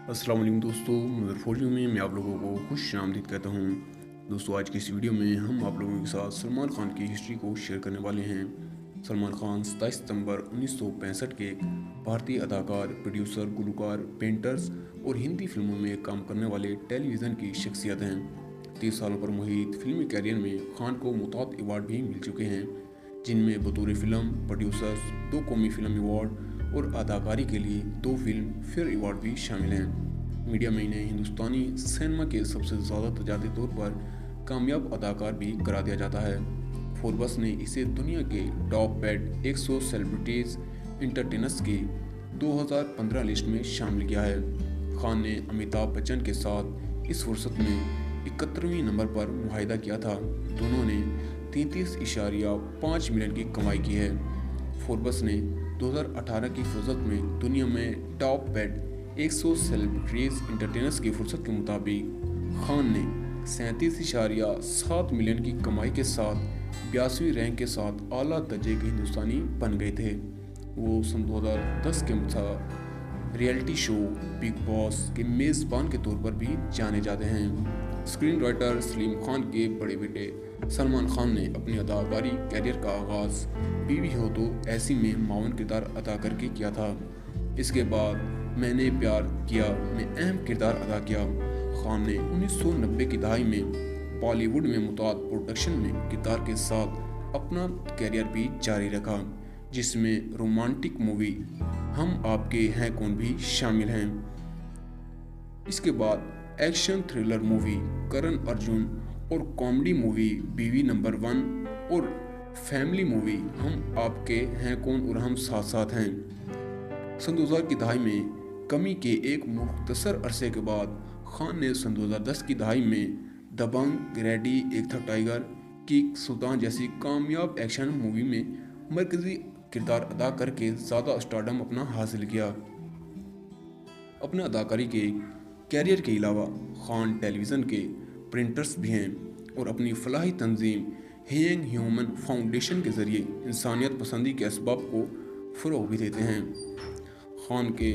अस्सलाम वालेकुम दोस्तों, मगर फौजियों में मैं आप लोगों को खुश आमदीद कहता हूँ। दोस्तों, आज की इस वीडियो में हम आप लोगों के साथ सलमान खान की हिस्ट्री को शेयर करने वाले हैं। सलमान खान 27 सितंबर 1965 के भारतीय अदाकार, प्रोड्यूसर, गुलकार, पेंटर्स और हिंदी फिल्मों में काम करने वाले टेलीविज़न की शख्सियत हैं। 30 सालों पर मुहित फिल्मी कैरियर में खान को मुताद अवार्ड भी मिल चुके हैं, जिनमें बतौर फिल्म प्रोड्यूसर्स 2 कौमी फिल्म अवार्ड और अदाकारी के लिए 2 फिल्म फेयर अवार्ड भी शामिल हैं। मीडिया में इन्हें हिंदुस्तानी सिनेमा के सबसे ज़्यादा तजारती तौर पर कामयाब अदाकार भी करार दिया जाता है। फोर्ब्स ने इसे दुनिया के टॉप पेड 100 सेलिब्रिटीज़ एंटरटेनर्स की 2015 लिस्ट में शामिल किया है। खान ने अमिताभ बच्चन के साथ इस फुर्सत में 71वें नंबर पर मुआहिदा किया था। दोनों ने 33.5 मिलियन की कमाई की है। फोर्ब्स ने 2018 की फुर्सत में दुनिया में टॉप पेड 100 सेलिब्रिटीज एंटरटेनर्स की फुर्सत के मुताबिक खान ने 37.7 मिलियन की कमाई के साथ 82वीं रैंक के साथ आला दर्जे के हिंदुस्तानी बन गए थे। वो सन 2010 के रियलिटी शो बिग बॉस के मेज़बान के तौर पर भी जाने जाते हैं। स्क्रीन राइटर सलीम खान के बड़े बेटे सलमान खान ने अपनी अदाकारी कैरियर का आगाज़ बीवी हो तो ऐसी में मावन किरदार अदा करके किया था। इसके बाद मैंने प्यार किया में अहम किरदार अदा किया। खान ने 1990 की दहाई में बॉलीवुड में मुताद प्रोडक्शन में किरदार के साथ अपना कैरियर भी जारी रखा, जिसमें रोमांटिक मूवी हम आपके हैं कौन भी शामिल हैं। इसके बाद action thriller movie Karan Arjun और कॉमेडी मूवी बीवी नंबर 1 और फैमिली मूवी हम आपके हैं कौन और हम साथ साथ हैं। सन 2000 की दहाई में कमी के एक मुख्तसर अरसे के बाद खान ने सन 2010 की दहाई में दबंग, रेडी, एक था टाइगर, किक, सुल्तान जैसी कामयाब एक्शन मूवी में मरकजी किरदार अदा करके ज़्यादा स्टारडम अपना हासिल किया। अपने अदाकारी के कैरियर के अलावा खान टेलीविज़न के प्रिंटर्स भी हैं और अपनी फलाही तंजीम यंग ह्यूमन फाउंडेशन के ज़रिए इंसानियत पसंदी के असबाब को फ़रोग़ भी देते हैं। खान के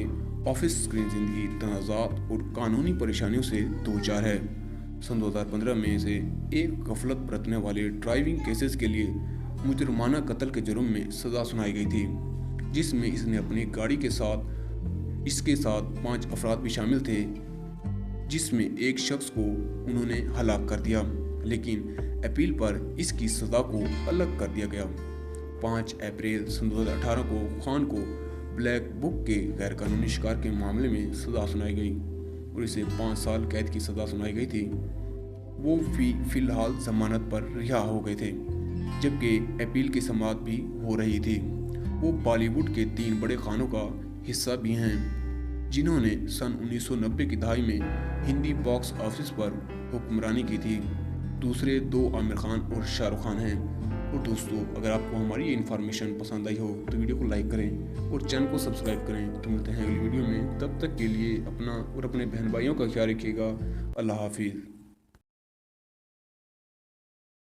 ऑफिस स्क्रीन ज़िंदगी तनाज़ात और कानूनी परेशानियों से दो चार है। सन 2015 में से एक गफलत बरतने वाले ड्राइविंग केसेस के लिए मुजरमाना कत्ल के जुर्म में सज़ा सुनाई गई थी, जिसमें इसने अपनी गाड़ी के साथ इसके साथ 5 अफराद भी शामिल थे, जिसमें एक शख्स को उन्होंने हलाक कर दिया, लेकिन अपील पर इसकी सज़ा को अलग कर दिया गया। 5 अप्रैल सन 2018 को खान को ब्लैक बुक के गैरकानूनी शिकार के मामले में सज़ा सुनाई गई और इसे 5 साल कैद की सज़ा सुनाई गई थी। वो फिलहाल जमानत पर रिहा हो गए थे, जबकि अपील की समाअत भी हो रही थी। वो बॉलीवुड के 3 बड़े खानों का हिस्सा भी हैं, जिन्होंने सन 1990 की दहाई में हिंदी बॉक्स ऑफिस पर हुक्मरानी की थी। दूसरे 2 आमिर खान और शाहरुख खान हैं। और दोस्तों, अगर आपको हमारी ये इन्फॉर्मेशन पसंद आई हो तो वीडियो को लाइक करें और चैनल को सब्सक्राइब करें। तो मिलते हैं अगली वीडियो में, तब तक के लिए अपना और अपने बहन भाइयों का ख्याल रखिएगा। अल्लाह हाफिज़।